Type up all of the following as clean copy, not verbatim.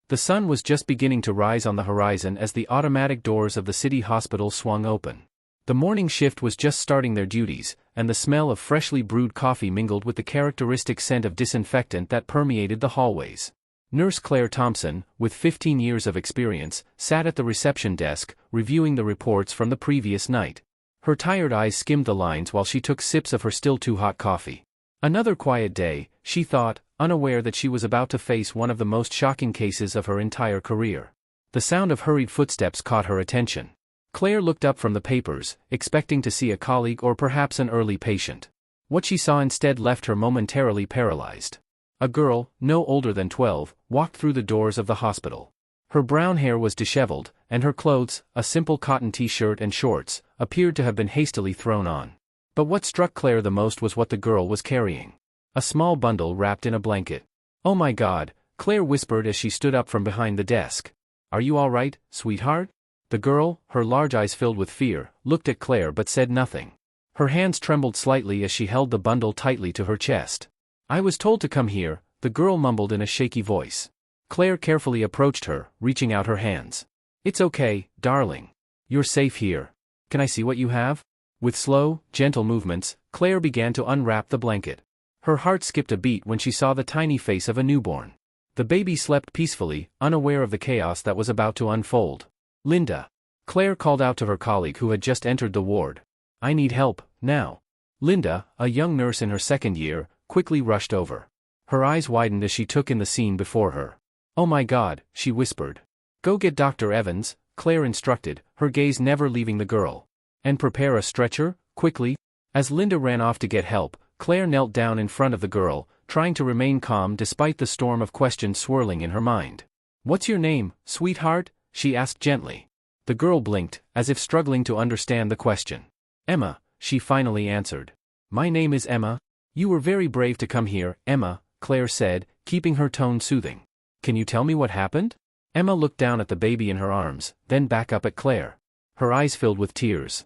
The sun was just beginning to rise on the horizon as the automatic doors of the city hospital swung open. The morning shift was just starting their duties, and the smell of freshly brewed coffee mingled with the characteristic scent of disinfectant that permeated the hallways. Nurse Claire Thompson, with 15 years of experience, sat at the reception desk, reviewing the reports from the previous night. Her tired eyes skimmed the lines while she took sips of her still-too-hot coffee. Another quiet day, she thought, unaware that she was about to face one of the most shocking cases of her entire career. The sound of hurried footsteps caught her attention. Claire looked up from the papers, expecting to see a colleague or perhaps an early patient. What she saw instead left her momentarily paralyzed. A girl, no older than 12, walked through the doors of the hospital. Her brown hair was disheveled, and her clothes, a simple cotton t-shirt and shorts, appeared to have been hastily thrown on. But what struck Claire the most was what the girl was carrying. A small bundle wrapped in a blanket. "Oh my God," Claire whispered as she stood up from behind the desk. "Are you all right, sweetheart?" The girl, her large eyes filled with fear, looked at Claire but said nothing. Her hands trembled slightly as she held the bundle tightly to her chest. "I was told to come here," the girl mumbled in a shaky voice. Claire carefully approached her, reaching out her hands. "It's okay, darling. You're safe here. Can I see what you have?" With slow, gentle movements, Claire began to unwrap the blanket. Her heart skipped a beat when she saw the tiny face of a newborn. The baby slept peacefully, unaware of the chaos that was about to unfold. "Linda." Claire called out to her colleague who had just entered the ward. "I need help, now." Linda, a young nurse in her second year, quickly rushed over. Her eyes widened as she took in the scene before her. "Oh my God," she whispered. "Go get Dr. Evans," Claire instructed, her gaze never leaving the girl. "And prepare a stretcher, quickly." As Linda ran off to get help, Claire knelt down in front of the girl, trying to remain calm despite the storm of questions swirling in her mind. "What's your name, sweetheart?" she asked gently. The girl blinked, as if struggling to understand the question. "Emma," she finally answered. "My name is Emma." "You were very brave to come here, Emma," Claire said, keeping her tone soothing. "Can you tell me what happened?" Emma looked down at the baby in her arms, then back up at Claire. Her eyes filled with tears.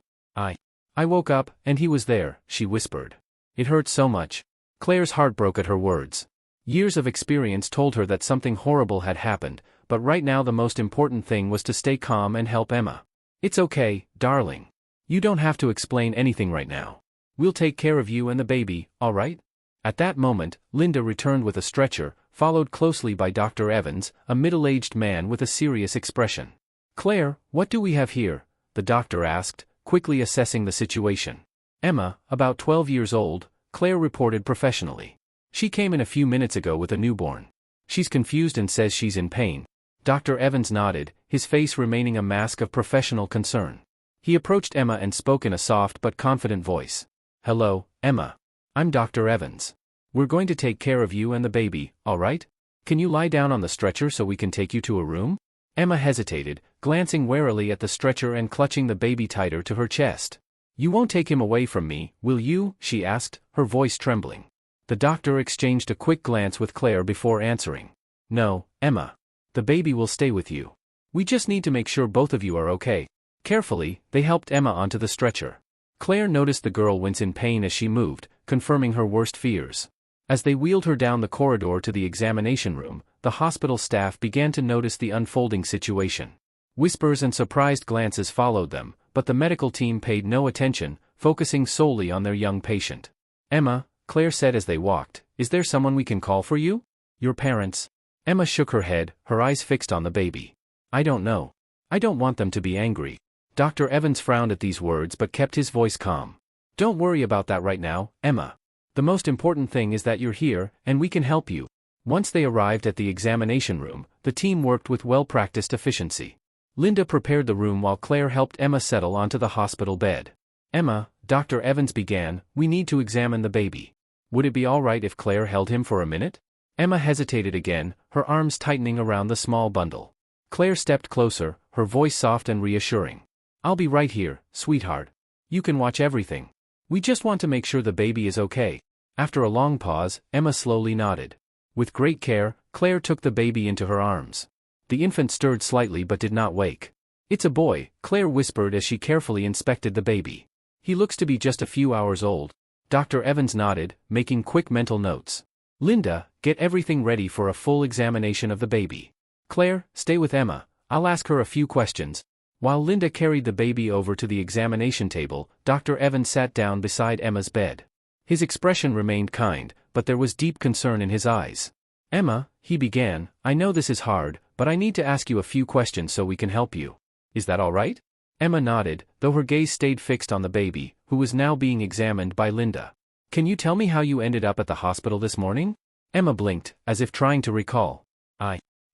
I woke up, and he was there," she whispered. "It hurt so much." Claire's heart broke at her words. Years of experience told her that something horrible had happened, but right now the most important thing was to stay calm and help Emma. "It's okay, darling. You don't have to explain anything right now. We'll take care of you and the baby, all right?" At that moment, Linda returned with a stretcher, followed closely by Dr. Evans, a middle-aged man with a serious expression. "Claire, what do we have here?" the doctor asked, quickly assessing the situation. "Emma, about 12 years old," Claire reported professionally. "She came in a few minutes ago with a newborn. She's confused and says she's in pain." Dr. Evans nodded, his face remaining a mask of professional concern. He approached Emma and spoke in a soft but confident voice. "Hello, Emma. I'm Dr. Evans. We're going to take care of you and the baby, all right? Can you lie down on the stretcher so we can take you to a room?" Emma hesitated, glancing warily at the stretcher and clutching the baby tighter to her chest. "You won't take him away from me, will you?" she asked, her voice trembling. The doctor exchanged a quick glance with Claire before answering. "No, Emma. The baby will stay with you. We just need to make sure both of you are okay." Carefully, they helped Emma onto the stretcher. Claire noticed the girl wince in pain as she moved, confirming her worst fears. As they wheeled her down the corridor to the examination room, the hospital staff began to notice the unfolding situation. Whispers and surprised glances followed them, but the medical team paid no attention, focusing solely on their young patient. "Emma," Claire said as they walked, "is there someone we can call for you?" "Your parents." Emma shook her head, her eyes fixed on the baby. "I don't know. I don't want them to be angry." Dr. Evans frowned at these words but kept his voice calm. "Don't worry about that right now, Emma. The most important thing is that you're here, and we can help you." Once they arrived at the examination room, the team worked with well-practiced efficiency. Linda prepared the room while Claire helped Emma settle onto the hospital bed. "Emma," Dr. Evans began, "we need to examine the baby. Would it be all right if Claire held him for a minute?" Emma hesitated again, her arms tightening around the small bundle. Claire stepped closer, her voice soft and reassuring. "I'll be right here, sweetheart. You can watch everything. We just want to make sure the baby is okay." After a long pause, Emma slowly nodded. With great care, Claire took the baby into her arms. The infant stirred slightly but did not wake. "It's a boy," Claire whispered as she carefully inspected the baby. "He looks to be just a few hours old." Dr. Evans nodded, making quick mental notes. "Linda, get everything ready for a full examination of the baby." Claire, stay with Emma, I'll ask her a few questions. While Linda carried the baby over to the examination table, Dr. Evans sat down beside Emma's bed. His expression remained kind, but there was deep concern in his eyes. Emma, he began, I know this is hard, but I need to ask you a few questions so we can help you. Is that all right? Emma nodded, though her gaze stayed fixed on the baby, who was now being examined by Linda. Can you tell me how you ended up at the hospital this morning? Emma blinked, as if trying to recall.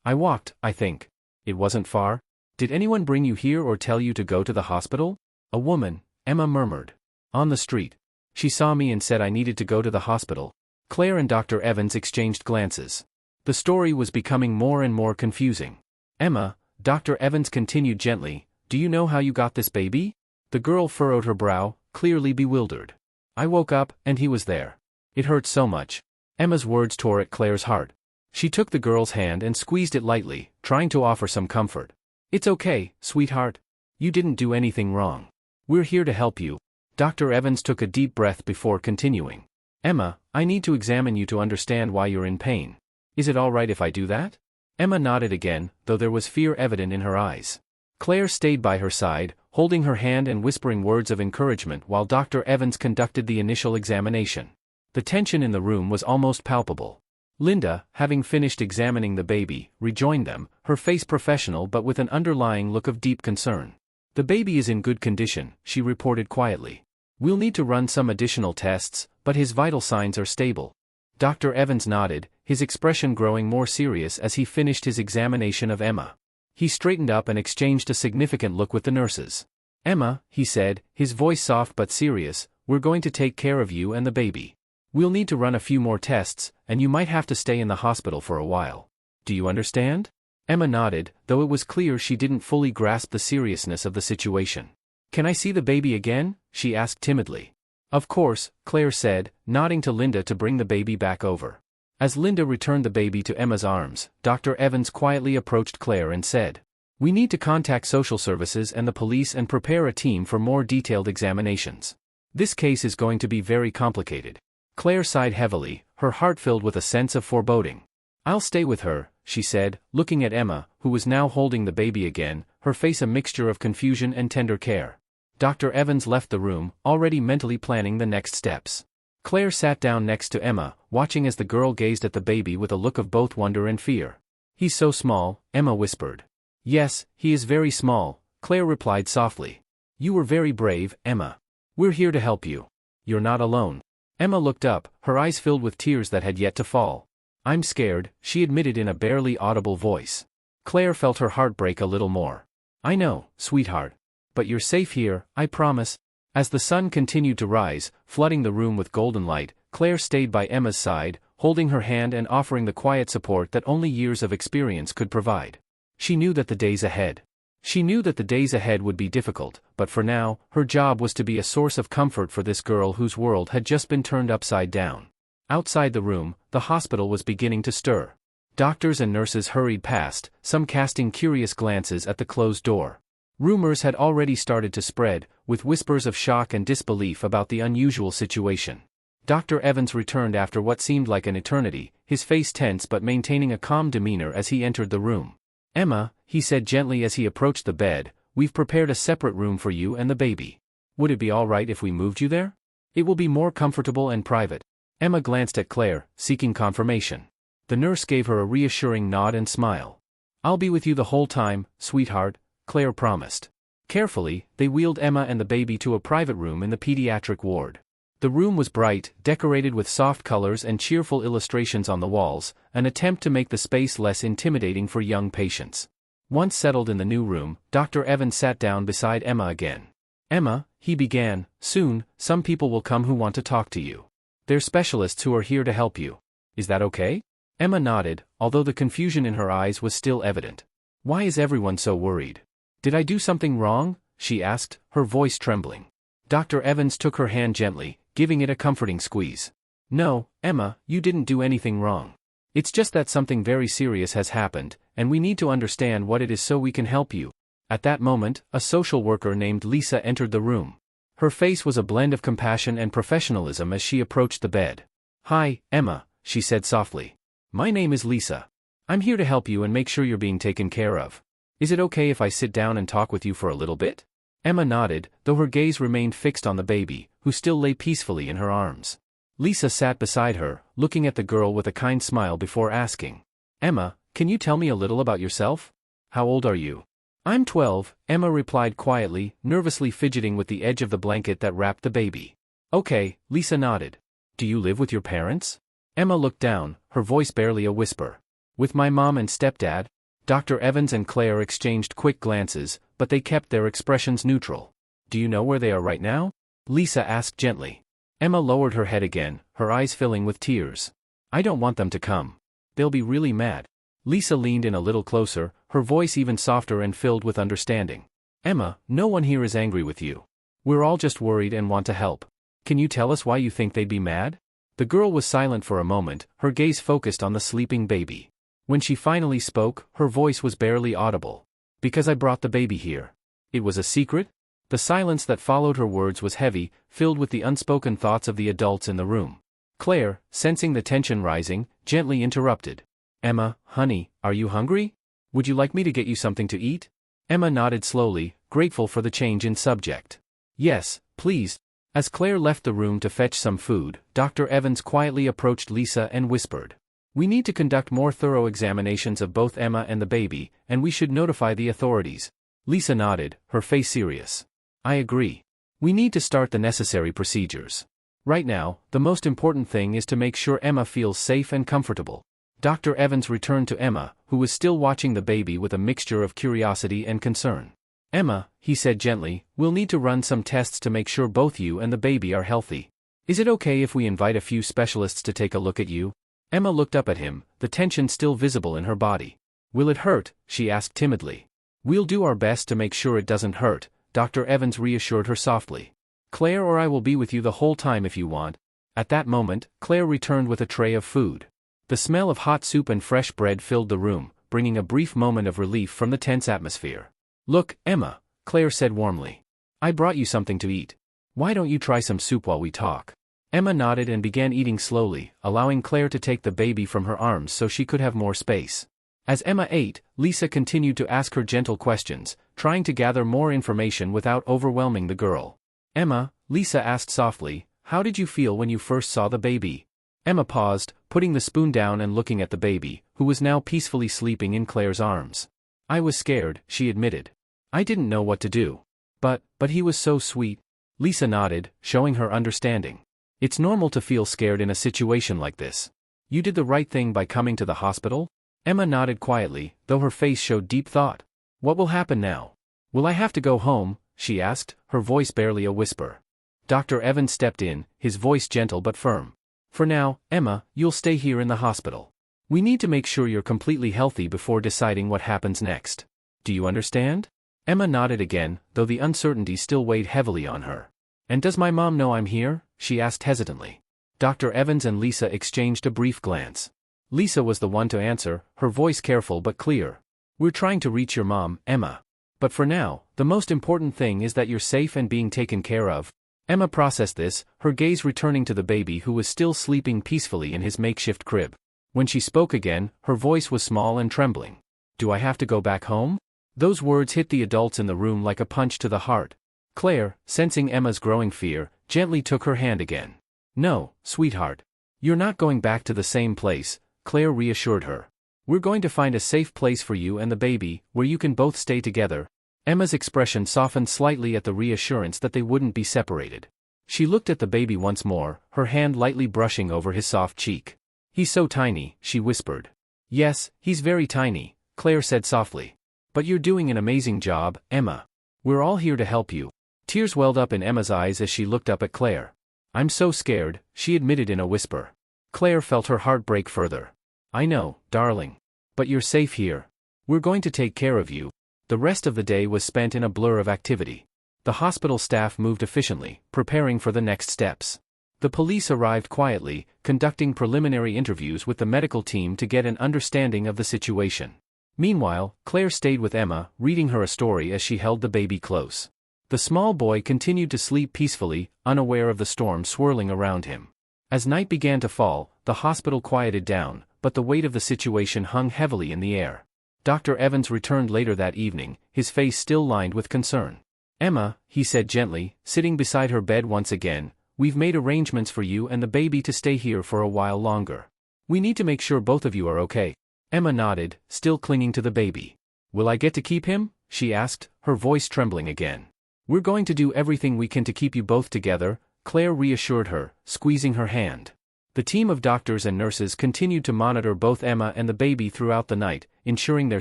I walked, I think. It wasn't far. Did anyone bring you here or tell you to go to the hospital? A woman, Emma murmured. On the street. She saw me and said I needed to go to the hospital. Claire and Dr. Evans exchanged glances. The story was becoming more and more confusing. Emma, Dr. Evans continued gently, do you know how you got this baby? The girl furrowed her brow, clearly bewildered. I woke up, and he was there. It hurt so much. Emma's words tore at Claire's heart. She took the girl's hand and squeezed it lightly, trying to offer some comfort. It's okay, sweetheart. You didn't do anything wrong. We're here to help you. Dr. Evans took a deep breath before continuing. Emma, I need to examine you to understand why you're in pain. Is it all right if I do that? Emma nodded again, though there was fear evident in her eyes. Claire stayed by her side, holding her hand and whispering words of encouragement while Dr. Evans conducted the initial examination. The tension in the room was almost palpable. Linda, having finished examining the baby, rejoined them, her face professional but with an underlying look of deep concern. The baby is in good condition, she reported quietly. We'll need to run some additional tests, but his vital signs are stable. Dr. Evans nodded, his expression growing more serious as he finished his examination of Emma. He straightened up and exchanged a significant look with the nurses. Emma, he said, his voice soft but serious, we're going to take care of you and the baby. We'll need to run a few more tests, and you might have to stay in the hospital for a while. Do you understand? Emma nodded, though it was clear she didn't fully grasp the seriousness of the situation. Can I see the baby again? She asked timidly. Of course, Claire said, nodding to Linda to bring the baby back over. As Linda returned the baby to Emma's arms, Dr. Evans quietly approached Claire and said, we need to contact social services and the police and prepare a team for more detailed examinations. This case is going to be very complicated. Claire sighed heavily, her heart filled with a sense of foreboding. I'll stay with her, she said, looking at Emma, who was now holding the baby again, her face a mixture of confusion and tender care. Dr. Evans left the room, already mentally planning the next steps. Claire sat down next to Emma, watching as the girl gazed at the baby with a look of both wonder and fear. He's so small, Emma whispered. Yes, he is very small, Claire replied softly. You were very brave, Emma. We're here to help you. You're not alone. Emma looked up, her eyes filled with tears that had yet to fall. I'm scared, she admitted in a barely audible voice. Claire felt her heart break a little more. I know, sweetheart. But you're safe here, I promise. As the sun continued to rise, flooding the room with golden light, Claire stayed by Emma's side, holding her hand and offering the quiet support that only years of experience could provide. She knew that the days ahead would be difficult, but for now, her job was to be a source of comfort for this girl whose world had just been turned upside down. Outside the room, the hospital was beginning to stir. Doctors and nurses hurried past, some casting curious glances at the closed door. Rumors had already started to spread, with whispers of shock and disbelief about the unusual situation. Dr. Evans returned after what seemed like an eternity, his face tense but maintaining a calm demeanor as he entered the room. Emma, he said gently as he approached the bed, we've prepared a separate room for you and the baby. Would it be all right if we moved you there? It will be more comfortable and private. Emma glanced at Claire, seeking confirmation. The nurse gave her a reassuring nod and smile. I'll be with you the whole time, sweetheart, Claire promised. Carefully, they wheeled Emma and the baby to a private room in the pediatric ward. The room was bright, decorated with soft colors and cheerful illustrations on the walls, an attempt to make the space less intimidating for young patients. Once settled in the new room, Dr. Evans sat down beside Emma again. Emma, he began, soon, some people will come who want to talk to you. They're specialists who are here to help you. Is that okay? Emma nodded, although the confusion in her eyes was still evident. Why is everyone so worried? Did I do something wrong? She asked, her voice trembling. Dr. Evans took her hand gently, giving it a comforting squeeze. No, Emma, you didn't do anything wrong. It's just that something very serious has happened, and we need to understand what it is so we can help you. At that moment, a social worker named Lisa entered the room. Her face was a blend of compassion and professionalism as she approached the bed. Hi, Emma, she said softly. My name is Lisa. I'm here to help you and make sure you're being taken care of. Is it okay if I sit down and talk with you for a little bit? Emma nodded, though her gaze remained fixed on the baby, who still lay peacefully in her arms. Lisa sat beside her, looking at the girl with a kind smile before asking, Emma, can you tell me a little about yourself? How old are you? I'm 12, Emma replied quietly, nervously fidgeting with the edge of the blanket that wrapped the baby. Okay, Lisa nodded. Do you live with your parents? Emma looked down, her voice barely a whisper. With my mom and stepdad? Dr. Evans and Claire exchanged quick glances, but they kept their expressions neutral. Do you know where they are right now? Lisa asked gently. Emma lowered her head again, her eyes filling with tears. I don't want them to come. They'll be really mad. Lisa leaned in a little closer, her voice even softer and filled with understanding. Emma, no one here is angry with you. We're all just worried and want to help. Can you tell us why you think they'd be mad? The girl was silent for a moment, her gaze focused on the sleeping baby. When she finally spoke, her voice was barely audible. Because I brought the baby here. It was a secret? The silence that followed her words was heavy, filled with the unspoken thoughts of the adults in the room. Claire, sensing the tension rising, gently interrupted. Emma, honey, are you hungry? Would you like me to get you something to eat? Emma nodded slowly, grateful for the change in subject. Yes, please. As Claire left the room to fetch some food, Dr. Evans quietly approached Lisa and whispered. We need to conduct more thorough examinations of both Emma and the baby, and we should notify the authorities. Lisa nodded, her face serious. I agree. We need to start the necessary procedures. Right now, the most important thing is to make sure Emma feels safe and comfortable. Dr. Evans returned to Emma, who was still watching the baby with a mixture of curiosity and concern. Emma, he said gently, we'll need to run some tests to make sure both you and the baby are healthy. Is it okay if we invite a few specialists to take a look at you? Emma looked up at him, the tension still visible in her body. Will it hurt? She asked timidly. We'll do our best to make sure it doesn't hurt, Dr. Evans reassured her softly. Claire or I will be with you the whole time if you want. At that moment, Claire returned with a tray of food. The smell of hot soup and fresh bread filled the room, bringing a brief moment of relief from the tense atmosphere. Look, Emma, Claire said warmly. I brought you something to eat. Why don't you try some soup while we talk? Emma nodded and began eating slowly, allowing Claire to take the baby from her arms so she could have more space. As Emma ate, Lisa continued to ask her gentle questions, trying to gather more information without overwhelming the girl. Emma, Lisa asked softly, how did you feel when you first saw the baby? Emma paused, putting the spoon down and looking at the baby, who was now peacefully sleeping in Claire's arms. I was scared, she admitted. I didn't know what to do. But he was so sweet. Lisa nodded, showing her understanding. It's normal to feel scared in a situation like this. You did the right thing by coming to the hospital? Emma nodded quietly, though her face showed deep thought. What will happen now? Will I have to go home? She asked, her voice barely a whisper. Dr. Evans stepped in, his voice gentle but firm. For now, Emma, you'll stay here in the hospital. We need to make sure you're completely healthy before deciding what happens next. Do you understand? Emma nodded again, though the uncertainty still weighed heavily on her. And does my mom know I'm here? She asked hesitantly. Dr. Evans and Lisa exchanged a brief glance. Lisa was the one to answer, her voice careful but clear. We're trying to reach your mom, Emma. But for now, the most important thing is that you're safe and being taken care of. Emma processed this, her gaze returning to the baby who was still sleeping peacefully in his makeshift crib. When she spoke again, her voice was small and trembling. Do I have to go back home? Those words hit the adults in the room like a punch to the heart. Claire, sensing Emma's growing fear, gently took her hand again. No, sweetheart. You're not going back to the same place, Claire reassured her. We're going to find a safe place for you and the baby, where you can both stay together. Emma's expression softened slightly at the reassurance that they wouldn't be separated. She looked at the baby once more, her hand lightly brushing over his soft cheek. He's so tiny, she whispered. Yes, he's very tiny, Claire said softly. But you're doing an amazing job, Emma. We're all here to help you. Tears welled up in Emma's eyes as she looked up at Claire. I'm so scared, she admitted in a whisper. Claire felt her heart break further. I know, darling. But you're safe here. We're going to take care of you. The rest of the day was spent in a blur of activity. The hospital staff moved efficiently, preparing for the next steps. The police arrived quietly, conducting preliminary interviews with the medical team to get an understanding of the situation. Meanwhile, Claire stayed with Emma, reading her a story as she held the baby close. The small boy continued to sleep peacefully, unaware of the storm swirling around him. As night began to fall, the hospital quieted down, but the weight of the situation hung heavily in the air. Dr. Evans returned later that evening, his face still lined with concern. "Emma," he said gently, sitting beside her bed once again, "we've made arrangements for you and the baby to stay here for a while longer. We need to make sure both of you are okay." Emma nodded, still clinging to the baby. "Will I get to keep him?" she asked, her voice trembling again. "We're going to do everything we can to keep you both together," Claire reassured her, squeezing her hand. The team of doctors and nurses continued to monitor both Emma and the baby throughout the night, ensuring their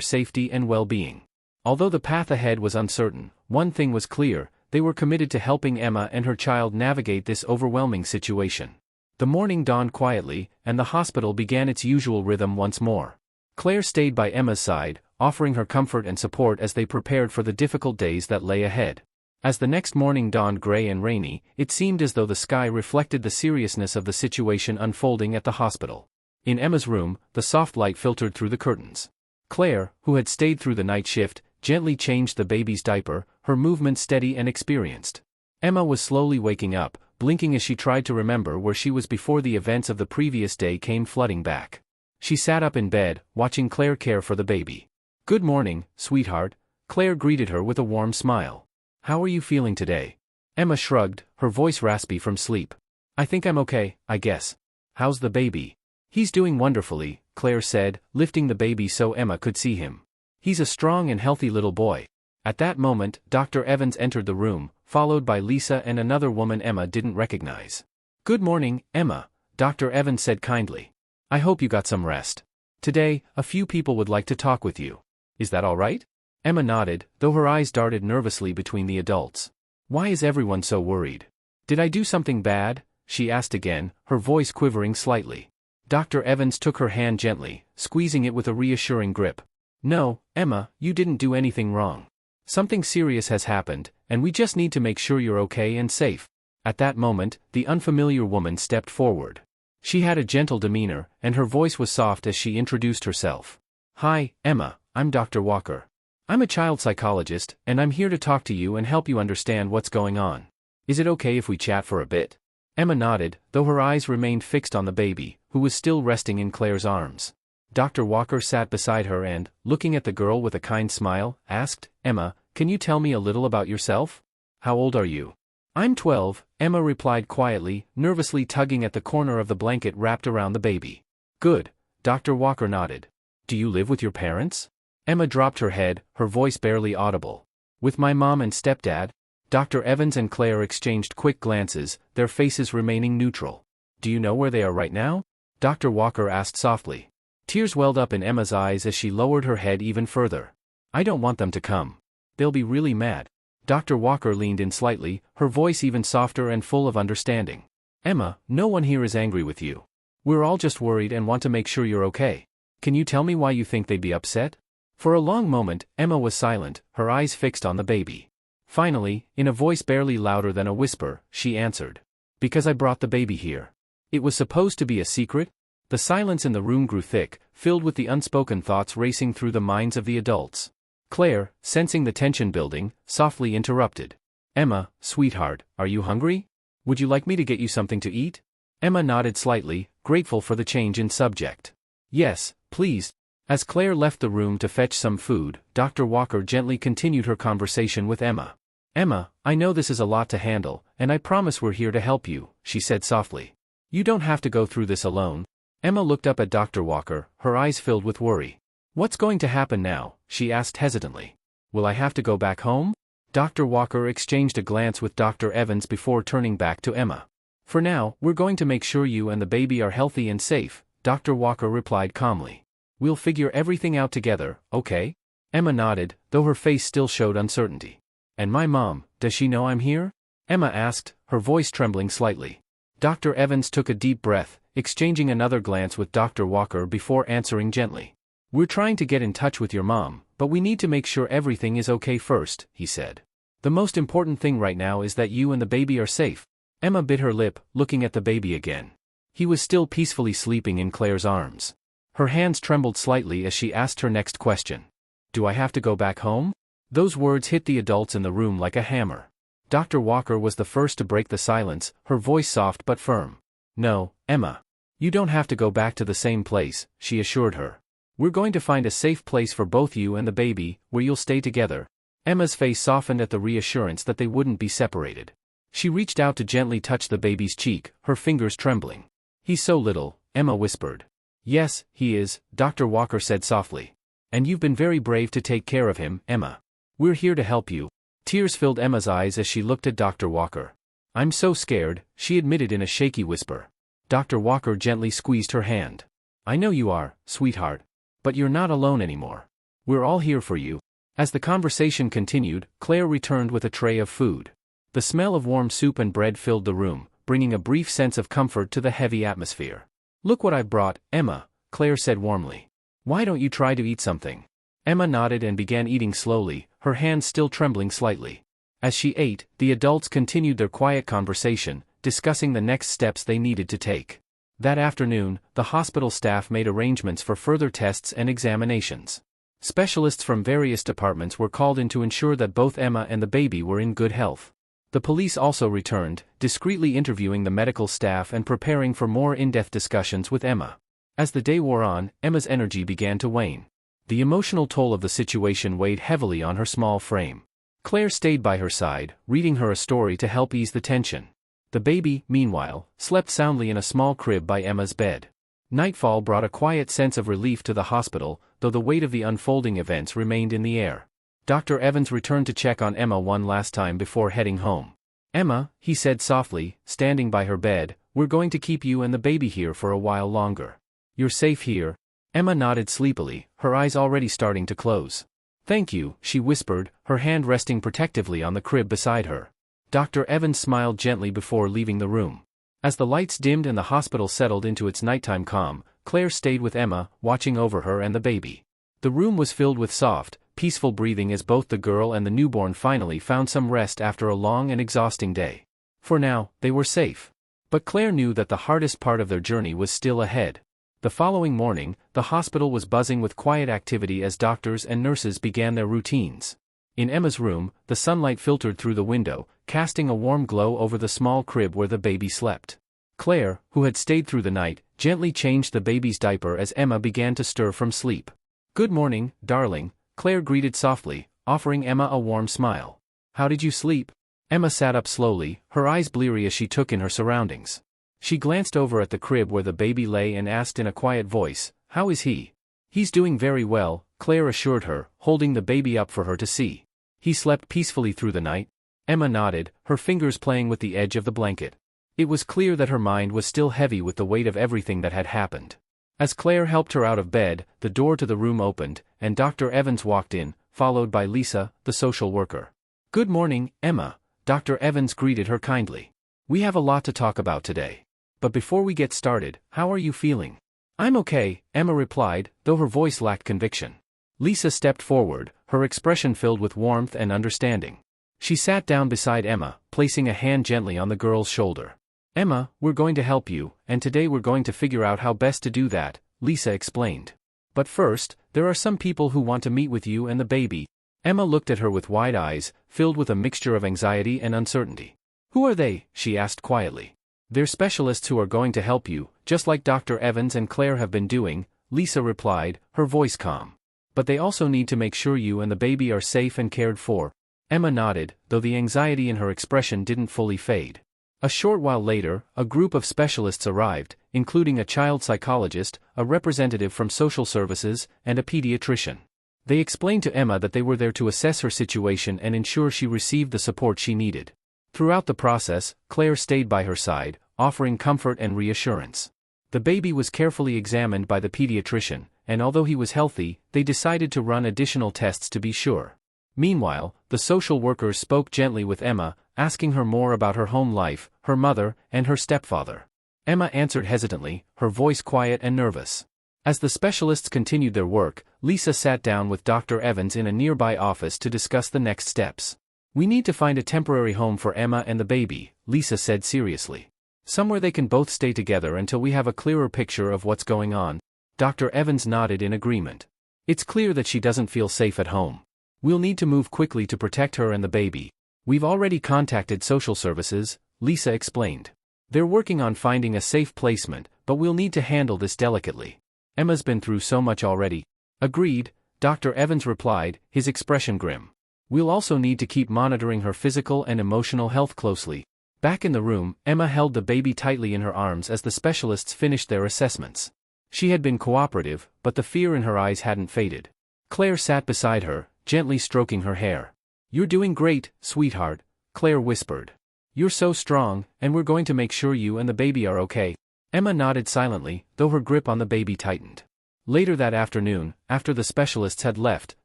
safety and well-being. Although the path ahead was uncertain, one thing was clear: they were committed to helping Emma and her child navigate this overwhelming situation. The morning dawned quietly, and the hospital began its usual rhythm once more. Claire stayed by Emma's side, offering her comfort and support as they prepared for the difficult days that lay ahead. As the next morning dawned gray and rainy, it seemed as though the sky reflected the seriousness of the situation unfolding at the hospital. In Emma's room, the soft light filtered through the curtains. Claire, who had stayed through the night shift, gently changed the baby's diaper, her movements steady and experienced. Emma was slowly waking up, blinking as she tried to remember where she was before the events of the previous day came flooding back. She sat up in bed, watching Claire care for the baby. "Good morning, sweetheart," Claire greeted her with a warm smile. "How are you feeling today?" Emma shrugged, her voice raspy from sleep. "I think I'm okay, I guess. How's the baby?" "He's doing wonderfully," Claire said, lifting the baby so Emma could see him. "He's a strong and healthy little boy." At that moment, Dr. Evans entered the room, followed by Lisa and another woman Emma didn't recognize. "Good morning, Emma," Dr. Evans said kindly. "I hope you got some rest. Today, a few people would like to talk with you. Is that all right?" Emma nodded, though her eyes darted nervously between the adults. "Why is everyone so worried? Did I do something bad?" she asked again, her voice quivering slightly. Dr. Evans took her hand gently, squeezing it with a reassuring grip. "No, Emma, you didn't do anything wrong. Something serious has happened, and we just need to make sure you're okay and safe." At that moment, the unfamiliar woman stepped forward. She had a gentle demeanor, and her voice was soft as she introduced herself. "Hi, Emma, I'm Dr. Walker. I'm a child psychologist, and I'm here to talk to you and help you understand what's going on. Is it okay if we chat for a bit?" Emma nodded, though her eyes remained fixed on the baby, who was still resting in Claire's arms. Dr. Walker sat beside her and, looking at the girl with a kind smile, asked, "Emma, can you tell me a little about yourself? How old are you?" "I'm 12, Emma replied quietly, nervously tugging at the corner of the blanket wrapped around the baby. "Good," Dr. Walker nodded. "Do you live with your parents?" Emma dropped her head, her voice barely audible. "With my mom and stepdad." Dr. Evans and Claire exchanged quick glances, their faces remaining neutral. "Do you know where they are right now?" Dr. Walker asked softly. Tears welled up in Emma's eyes as she lowered her head even further. "I don't want them to come. They'll be really mad." Dr. Walker leaned in slightly, her voice even softer and full of understanding. "Emma, no one here is angry with you. We're all just worried and want to make sure you're okay. Can you tell me why you think they'd be upset?" For a long moment, Emma was silent, her eyes fixed on the baby. Finally, in a voice barely louder than a whisper, she answered. "Because I brought the baby here. It was supposed to be a secret?" The silence in the room grew thick, filled with the unspoken thoughts racing through the minds of the adults. Claire, sensing the tension building, softly interrupted. "Emma, sweetheart, are you hungry? Would you like me to get you something to eat?" Emma nodded slightly, grateful for the change in subject. "Yes, please." As Claire left the room to fetch some food, Dr. Walker gently continued her conversation with Emma. "Emma, I know this is a lot to handle, and I promise we're here to help you," she said softly. "You don't have to go through this alone." Emma looked up at Dr. Walker, her eyes filled with worry. "What's going to happen now?" she asked hesitantly. "Will I have to go back home?" Dr. Walker exchanged a glance with Dr. Evans before turning back to Emma. "For now, we're going to make sure you and the baby are healthy and safe," Dr. Walker replied calmly. "We'll figure everything out together, okay?" Emma nodded, though her face still showed uncertainty. "And my mom, does she know I'm here?" Emma asked, her voice trembling slightly. Dr. Evans took a deep breath, exchanging another glance with Dr. Walker before answering gently. "We're trying to get in touch with your mom, but we need to make sure everything is okay first," he said. "The most important thing right now is that you and the baby are safe." Emma bit her lip, looking at the baby again. He was still peacefully sleeping in Claire's arms. Her hands trembled slightly as she asked her next question. "Do I have to go back home?" Those words hit the adults in the room like a hammer. Dr. Walker was the first to break the silence, her voice soft but firm. "No, Emma. You don't have to go back to the same place, she assured her. We're going to find a safe place for both you and the baby, where you'll stay together. Emma's face softened at the reassurance that they wouldn't be separated. She reached out to gently touch the baby's cheek, her fingers trembling. He's so little, Emma whispered. Yes, he is, Dr. Walker said softly. And you've been very brave to take care of him, Emma. We're here to help you. Tears filled Emma's eyes as she looked at Dr. Walker. I'm so scared, she admitted in a shaky whisper. Dr. Walker gently squeezed her hand. I know you are, sweetheart. But you're not alone anymore. We're all here for you. As the conversation continued, Claire returned with a tray of food. The smell of warm soup and bread filled the room, bringing a brief sense of comfort to the heavy atmosphere. Look what I've brought, Emma, Claire said warmly. Why don't you try to eat something? Emma nodded and began eating slowly, her hands still trembling slightly. As she ate, the adults continued their quiet conversation, discussing the next steps they needed to take. That afternoon, the hospital staff made arrangements for further tests and examinations. Specialists from various departments were called in to ensure that both Emma and the baby were in good health. The police also returned, discreetly interviewing the medical staff and preparing for more in-depth discussions with Emma. As the day wore on, Emma's energy began to wane. The emotional toll of the situation weighed heavily on her small frame. Claire stayed by her side, reading her a story to help ease the tension. The baby, meanwhile, slept soundly in a small crib by Emma's bed. Nightfall brought a quiet sense of relief to the hospital, though the weight of the unfolding events remained in the air. Dr. Evans returned to check on Emma one last time before heading home. Emma, he said softly, standing by her bed, we're going to keep you and the baby here for a while longer. You're safe here. Emma nodded sleepily, her eyes already starting to close. Thank you, she whispered, her hand resting protectively on the crib beside her. Dr. Evans smiled gently before leaving the room. As the lights dimmed and the hospital settled into its nighttime calm, Claire stayed with Emma, watching over her and the baby. The room was filled with soft, peaceful breathing as both the girl and the newborn finally found some rest after a long and exhausting day. For now, they were safe. But Claire knew that the hardest part of their journey was still ahead. The following morning, the hospital was buzzing with quiet activity as doctors and nurses began their routines. In Emma's room, the sunlight filtered through the window, casting a warm glow over the small crib where the baby slept. Claire, who had stayed through the night, gently changed the baby's diaper as Emma began to stir from sleep. Good morning, darling, Claire greeted softly, offering Emma a warm smile. How did you sleep? Emma sat up slowly, her eyes bleary as she took in her surroundings. She glanced over at the crib where the baby lay and asked in a quiet voice, how is he? He's doing very well, Claire assured her, holding the baby up for her to see. He slept peacefully through the night. Emma nodded, her fingers playing with the edge of the blanket. It was clear that her mind was still heavy with the weight of everything that had happened. As Claire helped her out of bed, the door to the room opened, and Dr. Evans walked in, followed by Lisa, the social worker. Good morning, Emma, Dr. Evans greeted her kindly. We have a lot to talk about today. But before we get started, how are you feeling? I'm okay, Emma replied, though her voice lacked conviction. Lisa stepped forward, her expression filled with warmth and understanding. She sat down beside Emma, placing a hand gently on the girl's shoulder. Emma, we're going to help you, and today we're going to figure out how best to do that, Lisa explained. But first, there are some people who want to meet with you and the baby. Emma looked at her with wide eyes, filled with a mixture of anxiety and uncertainty. Who are they? She asked quietly. They're specialists who are going to help you, just like Dr. Evans and Claire have been doing, Lisa replied, her voice calm. But they also need to make sure you and the baby are safe and cared for. Emma nodded, though the anxiety in her expression didn't fully fade. A short while later, a group of specialists arrived, including a child psychologist, a representative from social services, and a pediatrician. They explained to Emma that they were there to assess her situation and ensure she received the support she needed. Throughout the process, Claire stayed by her side, offering comfort and reassurance. The baby was carefully examined by the pediatrician, and although he was healthy, they decided to run additional tests to be sure. Meanwhile, the social workers spoke gently with Emma, asking her more about her home life, her mother, and her stepfather. Emma answered hesitantly, her voice quiet and nervous. As the specialists continued their work, Lisa sat down with Dr. Evans in a nearby office to discuss the next steps. We need to find a temporary home for Emma and the baby, Lisa said seriously. Somewhere they can both stay together until we have a clearer picture of what's going on. Dr. Evans nodded in agreement. It's clear that she doesn't feel safe at home. We'll need to move quickly to protect her and the baby. We've already contacted social services, Lisa explained. They're working on finding a safe placement, but we'll need to handle this delicately. Emma's been through so much already. Agreed, Dr. Evans replied, his expression grim. We'll also need to keep monitoring her physical and emotional health closely. Back in the room, Emma held the baby tightly in her arms as the specialists finished their assessments. She had been cooperative, but the fear in her eyes hadn't faded. Claire sat beside her, gently stroking her hair. You're doing great, sweetheart, Claire whispered. You're so strong, and we're going to make sure you and the baby are okay. Emma nodded silently, though her grip on the baby tightened. Later that afternoon, after the specialists had left,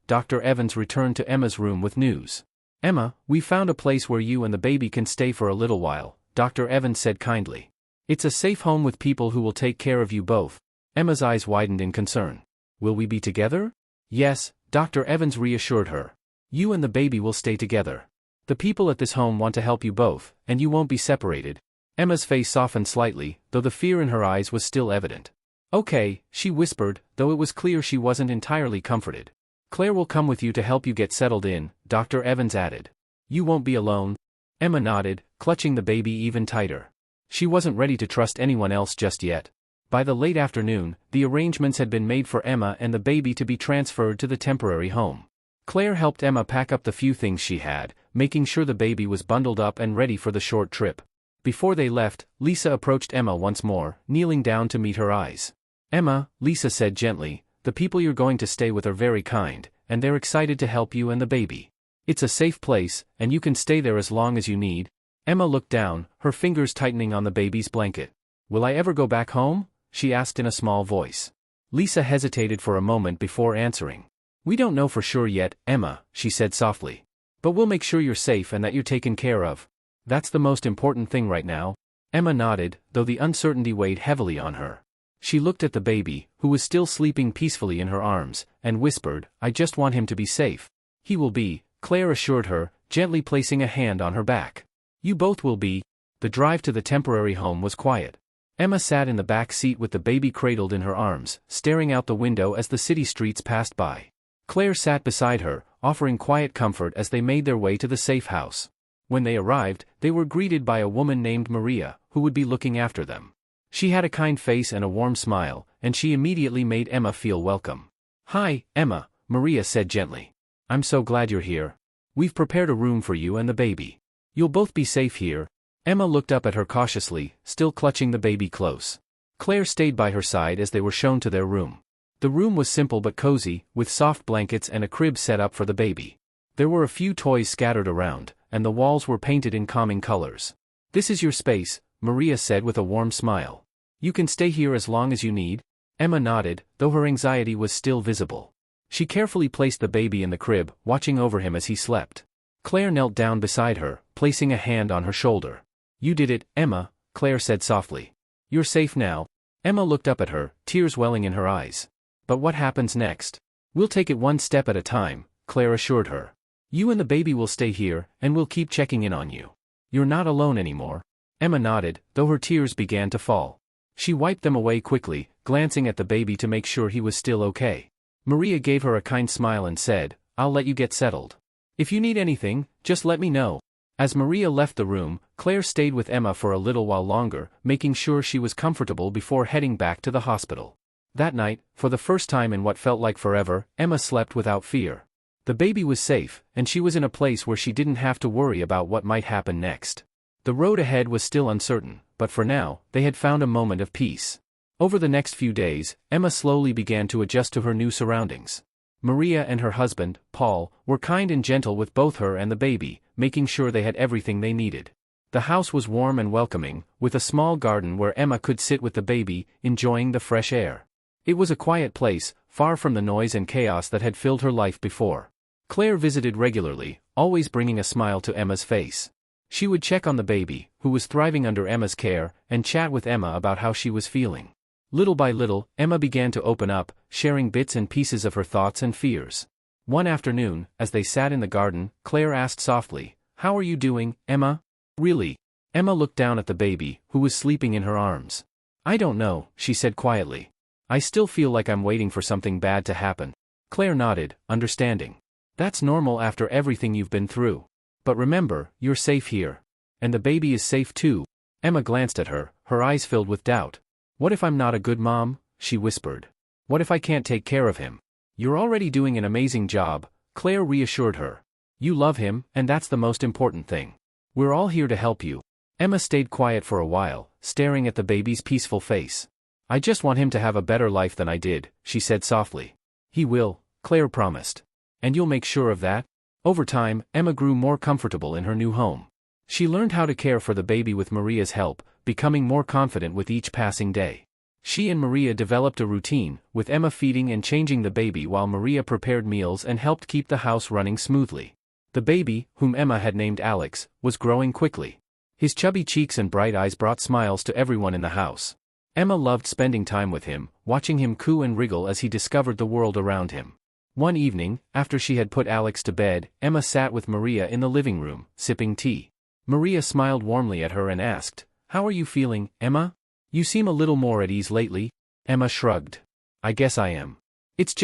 Dr. Evans returned to Emma's room with news. Emma, we found a place where you and the baby can stay for a little while, Dr. Evans said kindly. It's a safe home with people who will take care of you both. Emma's eyes widened in concern. Will we be together? Yes, Dr. Evans reassured her. You and the baby will stay together. The people at this home want to help you both, and you won't be separated. Emma's face softened slightly, though the fear in her eyes was still evident. Okay, she whispered, though it was clear she wasn't entirely comforted. Claire will come with you to help you get settled in, Dr. Evans added. You won't be alone. Emma nodded, clutching the baby even tighter. She wasn't ready to trust anyone else just yet. By the late afternoon, the arrangements had been made for Emma and the baby to be transferred to the temporary home. Claire helped Emma pack up the few things she had, making sure the baby was bundled up and ready for the short trip. Before they left, Lisa approached Emma once more, kneeling down to meet her eyes. Emma, Lisa said gently, the people you're going to stay with are very kind, and they're excited to help you and the baby. It's a safe place, and you can stay there as long as you need. Emma looked down, her fingers tightening on the baby's blanket. Will I ever go back home? She asked in a small voice. Lisa hesitated for a moment before answering. We don't know for sure yet, Emma, she said softly. But we'll make sure you're safe and that you're taken care of. That's the most important thing right now. Emma nodded, though the uncertainty weighed heavily on her. She looked at the baby, who was still sleeping peacefully in her arms, and whispered, I just want him to be safe. He will be, Claire assured her, gently placing a hand on her back. You both will be. The drive to the temporary home was quiet. Emma sat in the back seat with the baby cradled in her arms, staring out the window as the city streets passed by. Claire sat beside her, offering quiet comfort as they made their way to the safe house. When they arrived, they were greeted by a woman named Maria, who would be looking after them. She had a kind face and a warm smile, and she immediately made Emma feel welcome. Hi, Emma, Maria said gently. I'm so glad you're here. We've prepared a room for you and the baby. You'll both be safe here. Emma looked up at her cautiously, still clutching the baby close. Claire stayed by her side as they were shown to their room. The room was simple but cozy, with soft blankets and a crib set up for the baby. There were a few toys scattered around, and the walls were painted in calming colors. This is your space, Maria said with a warm smile. You can stay here as long as you need. Emma nodded, though her anxiety was still visible. She carefully placed the baby in the crib, watching over him as he slept. Claire knelt down beside her, placing a hand on her shoulder. You did it, Emma, Claire said softly. You're safe now. Emma looked up at her, tears welling in her eyes. But what happens next? We'll take it one step at a time, Claire assured her. You and the baby will stay here, and we'll keep checking in on you. You're not alone anymore. Emma nodded, though her tears began to fall. She wiped them away quickly, glancing at the baby to make sure he was still okay. Maria gave her a kind smile and said, I'll let you get settled. If you need anything, just let me know. As Maria left the room, Claire stayed with Emma for a little while longer, making sure she was comfortable before heading back to the hospital. That night, for the first time in what felt like forever, Emma slept without fear. The baby was safe, and she was in a place where she didn't have to worry about what might happen next. The road ahead was still uncertain, but for now, they had found a moment of peace. Over the next few days, Emma slowly began to adjust to her new surroundings. Maria and her husband, Paul, were kind and gentle with both her and the baby, making sure they had everything they needed. The house was warm and welcoming, with a small garden where Emma could sit with the baby, enjoying the fresh air. It was a quiet place, far from the noise and chaos that had filled her life before. Claire visited regularly, always bringing a smile to Emma's face. She would check on the baby, who was thriving under Emma's care, and chat with Emma about how she was feeling. Little by little, Emma began to open up, sharing bits and pieces of her thoughts and fears. One afternoon, as they sat in the garden, Claire asked softly, How are you doing, Emma? Really? Emma looked down at the baby, who was sleeping in her arms. I don't know, she said quietly. I still feel like I'm waiting for something bad to happen. Claire nodded, understanding. That's normal after everything you've been through. But remember, you're safe here. And the baby is safe too. Emma glanced at her, her eyes filled with doubt. What if I'm not a good mom? She whispered. What if I can't take care of him? You're already doing an amazing job, Claire reassured her. You love him, and that's the most important thing. We're all here to help you. Emma stayed quiet for a while, staring at the baby's peaceful face. I just want him to have a better life than I did, she said softly. He will, Claire promised. And you'll make sure of that? Over time, Emma grew more comfortable in her new home. She learned how to care for the baby with Maria's help, becoming more confident with each passing day. She and Maria developed a routine, with Emma feeding and changing the baby while Maria prepared meals and helped keep the house running smoothly. The baby, whom Emma had named Alex, was growing quickly. His chubby cheeks and bright eyes brought smiles to everyone in the house. Emma loved spending time with him, watching him coo and wriggle as he discovered the world around him. One evening, after she had put Alex to bed, Emma sat with Maria in the living room, sipping tea. Maria smiled warmly at her and asked, "How are you feeling, Emma? You seem a little more at ease lately." Emma shrugged. "I guess I am. It's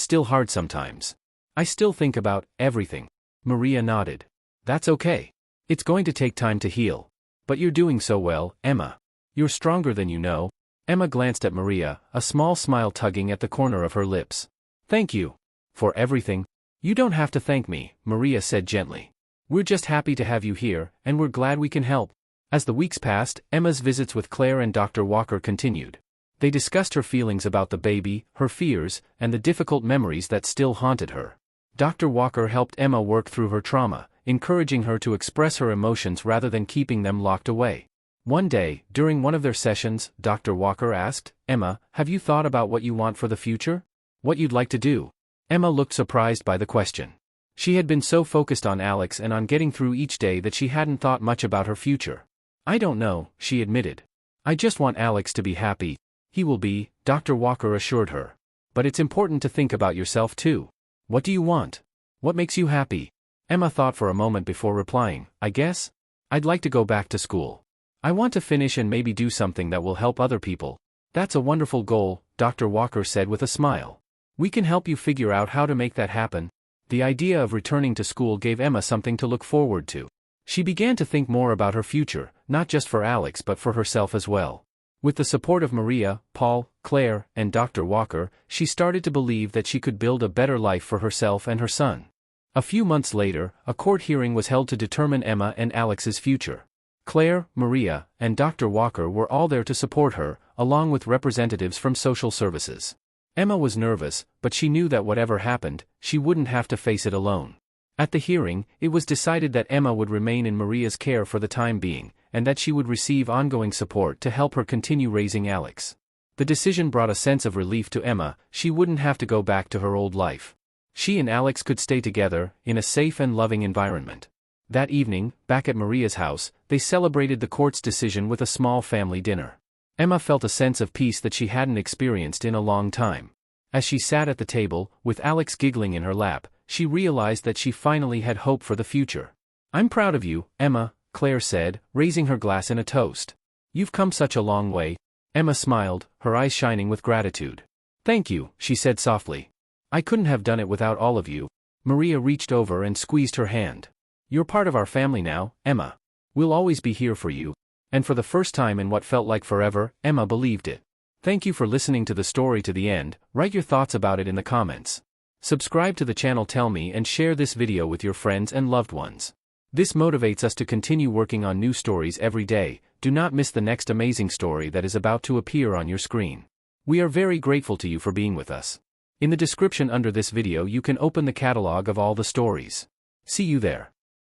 still hard sometimes. I still think about everything." Maria nodded. "That's okay. It's going to take time to heal. But you're doing so well, Emma. You're stronger than you know." Emma glanced at Maria, a small smile tugging at the corner of her lips. "Thank you. For everything." "You don't have to thank me," Maria said gently. "We're just happy to have you here, and we're glad we can help." As the weeks passed, Emma's visits with Claire and Dr. Walker continued. They discussed her feelings about the baby, her fears, and the difficult memories that still haunted her. Dr. Walker helped Emma work through her trauma, encouraging her to express her emotions rather than keeping them locked away. One day, during one of their sessions, Dr. Walker asked, "Emma, have you thought about what you want for the future? What you'd like to do?" Emma looked surprised by the question. She had been so focused on Alex and on getting through each day that she hadn't thought much about her future. "I don't know," she admitted. "I just want Alex to be happy." "He will be," Dr. Walker assured her. "But it's important to think about yourself too. What do you want? What makes you happy?" Emma thought for a moment before replying, "I guess I'd like to go back to school. I want to finish and maybe do something that will help other people." "That's a wonderful goal," Dr. Walker said with a smile. "We can help you figure out how to make that happen." The idea of returning to school gave Emma something to look forward to. She began to think more about her future, not just for Alex but for herself as well. With the support of Maria, Paul, Claire, and Dr. Walker, she started to believe that she could build a better life for herself and her son. A few months later, a court hearing was held to determine Emma and Alex's future. Claire, Maria, and Dr. Walker were all there to support her, along with representatives from social services. Emma was nervous, but she knew that whatever happened, she wouldn't have to face it alone. At the hearing, it was decided that Emma would remain in Maria's care for the time being, and that she would receive ongoing support to help her continue raising Alex. The decision brought a sense of relief to Emma. She wouldn't have to go back to her old life. She and Alex could stay together, in a safe and loving environment. That evening, back at Maria's house, they celebrated the court's decision with a small family dinner. Emma felt a sense of peace that she hadn't experienced in a long time. As she sat at the table, with Alex giggling in her lap, she realized that she finally had hope for the future. "I'm proud of you, Emma," Claire said, raising her glass in a toast. "You've come such a long way." Emma smiled, her eyes shining with gratitude. "Thank you," she said softly. "I couldn't have done it without all of you." Maria reached over and squeezed her hand. "You're part of our family now, Emma. We'll always be here for you." And for the first time in what felt like forever, Emma believed it. Thank you for listening to the story to the end. Write your thoughts about it in the comments. Subscribe to the channel Tell Me and share this video with your friends and loved ones. This motivates us to continue working on new stories every day. Do not miss the next amazing story that is about to appear on your screen. We are very grateful to you for being with us. In the description under this video you can open the catalog of all the stories. See you there.